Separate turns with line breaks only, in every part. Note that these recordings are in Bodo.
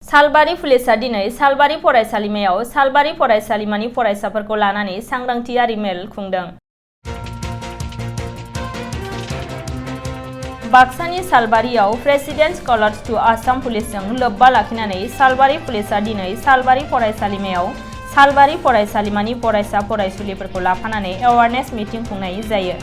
सालबारि पुलिसा दिनै सालबारि फरायसालिमायाव सालबारि फरायसालिमानि फरायसाफोरखौ लानानै सांग्रांथियारि मेल खुंदों। बाक्सानि सालबारियाव प्रेसिडेन्ट स्कलार्स टु आसाम पुलिसजों लोब्बा लाखिनानै सालबारि पुलिसा दिनै सालबारि फरायसालिमायाव सालबारि फरायसालिमानि फरायसा फरायसुलिफोरखौ लाफानानै एवारनेस मिटिं खुंनाय जायो।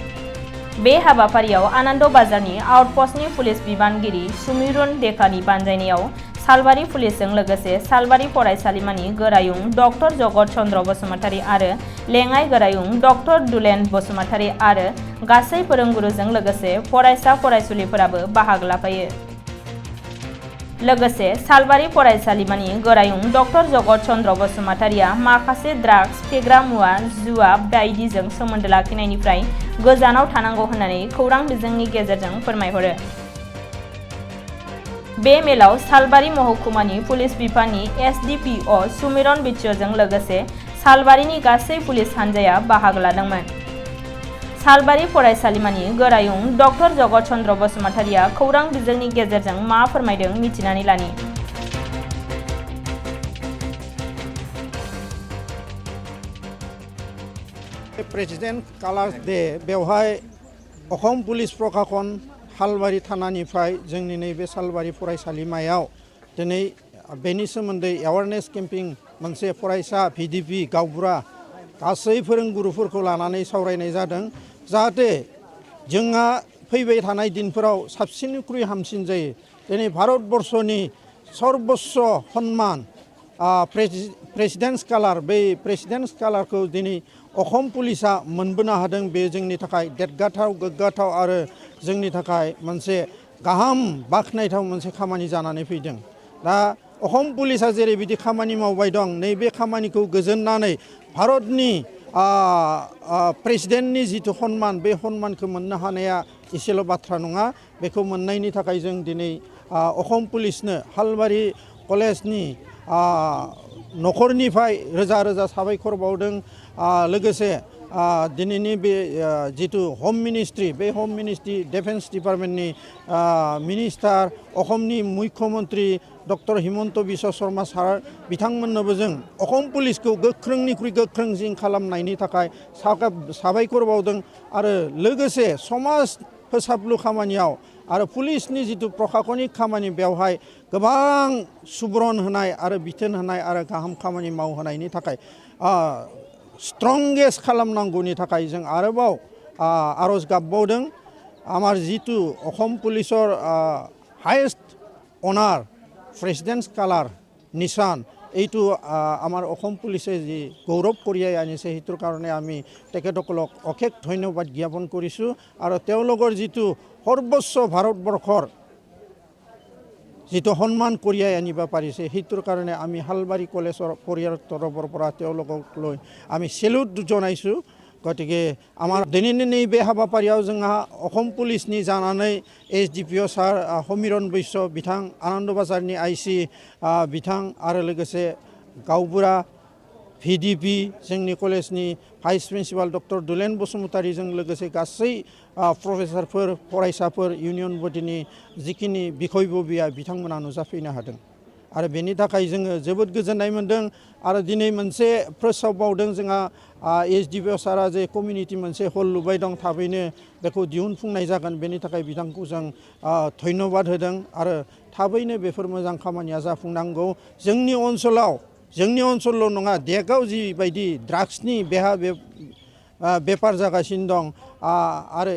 बे हाबाफारियाव आनन्द बाजारनि आउटपस्टनि पुलिस बिबानगिरि सुमिरन देकानि बानजायनायाव सालबारि पुलिसजों लोगोसे सालबारि फरायसालिमानि गोरायुं डक्टर जगत चन्द्र बसुमतारी आरो लेङाइ गोरायुं डक्टर दुलेन बसुमतारी आरो गासै फोरोंगुरुजों लोगोसे फरायसा फरायसुलिफोराबो बाहागो लाफायो। लोगोसे सालबारि फरायसालिमानि गोरायुं डक्टर जगत चन्द्र बसुमतारीया माखासे ड्राग्स, फेग्रा मुवा, जुवा बायदिजों सोमोन्दो लाखिनायनिफ्राय गोजानाव थानांगौ होननानै खौरां बिजोंनि गेजेरजों फोरमायहरो। बे मेलाव सालबारि महकुमानि पुलिस बिफाननि एसडिपिअ सुमिरन बिच्चजों लोगोसे सालबारिनि गासै पुलिस हानजाया बाहागो लादोंमोन। सालबारि फरायसालिमानि गोरायुं डक्टर जगत चन्द्र बसुमतारीया खौरां बिजोंनि गेजेरजों मा फोरमायदों मिथिनानै लानि।
प्रेसिडेन्ट कालार्स डे बेवहाय अखम पुलिस प्रशासन सालबारि थानानिफ्राय जोंनि नैबे सालबारि फरायसालिमायाव दिनै बेनि सोमोन्दै एवारनेस केम्पिं मोनसे फरायसा भिडिपि गावबुरा गासै फोरोंगुरुफोरखौ लानानै सावरायनाय जादों जाहाथे जोंहा फैबाय थानाय दिनफोराव साबसिननिख्रुइ हामसिन जायो। दिनै भारतबर्षनि सर्वोच्च सन्मान प्रेसिडेन्ट स्कलार बै प्रेसिडेन्ट स्कलारखौ दिनै अखम पुलिसा मोनबोनो हादों। बे जोंनि थाखाय देरगाथाव गोग्गाथाव आरो जोंनि थाखाय मोनसे गाहाम बाख्नायथाव मोनसे खामानि जानानै फैदों। दा अखम पुलिसा जेरैबायदि खामानि मावबाय दं नैबे खामानिखौ गोजोननानै भारतनि प्रेसिडेन्टनि जिथु सन्मान बे सन्मानखौ मोननो हानाया एसेल' बाथ्रा नङा। बेखौ मोननायनि थाखाय जों दिनै अखम पुलिसनो सालबारि कलेजनि न'खरनिफ्राय रोजा रोजा साबायखर बावदों। लोगोसे दिनैनि बे जिथु हम मिनिस्ट्रि बे हम ministry defence डिपार्टमेन्टनि minister अखमनि मुख्यमन्त्रि doctor Himanta Biswa Sharma सार बिथांमोननोबो जों अखम पुलिसखौ गोख्रोंनिख्रुइ गोख्रोंसिन खालामनायनि थाखाय साबायखर बावदों। आरो लोगोसे समाज फोसाबलु खामानियाव आरो पुलिसनि जिथु प्रशासनिक खामानि बेवहाय गोबां सुबुरुन होनाय आरो बिथोन होनाय आरो गाहाम खामानि मावहोनायनि थाखाय स्ट्रंगेस्ट खालामनांगौनि थाखाय जों आरोबाव आरज गाबबावदों। आमार जितु अखम पुलिसर हाइएस्ट अनार প্রেসিডেন্ট স্কলার নিশান এইটো আমার অসম পুলিশে যি গৌৰৱ কঢ়িয়াই আনিছে সেইটোৰ কাৰণে আমি তেখেতসকলক অশেষ ধন্যবাদ জ্ঞাপন কৰিছোঁ। আৰু তেওঁলোকৰ যিটো সৰ্বোচ্চ ভাৰতবৰ্ষৰ যিটো সন্মান কঢ়িয়াই আনিব পাৰিছে সেইটোৰ কাৰণে আমি সালবাৰী কলেজৰ পৰিয়ালৰ তৰফৰ পৰা তেওঁলোকক লৈ আমি সেলুট জনাইছোঁ। গতিকে আমাৰ দৈনন্দিন बे हाबाफारियाव जोंहा अखम पुलिसनि जानानै एसडिपिअ सार समिरन बैश्य बिथां आनन्द बाजारनि आइसि बिथां आरो लोगोसे गावबुरा भिडिपि जोंनि कलेजनि भाइस प्रिन्सिपाल डक्टर दुलेन बसुमतारीजों लोगोसे गासै प्रफेसारफोर फरायसाफोर इउनियन बडिनि जिखिनि बिखयबबिया बिथांमोना नुजाफैनो हादों। आरो बेनि थाखाय जोङो जोबोद गोजोननाय मोनदों। आरो दिनै मोनसे फोसावबावदों जोंहा एसडिपिअ सारा जे कमिउनिटि मोनसे हल लुबाय दं थाबैनो बेखौ दिहुनफुंनाय जागोन। बेनि थाखाय बिथांखौ जों धन्यबाद होदों। आरो थाबैनो बेफोर मोजां खामानिया जाफुंनांगौ। जोंनि ओनसोलल' नङा देगाव जिबायदि ड्राग्सनि बेपार जागासिनो दं आरो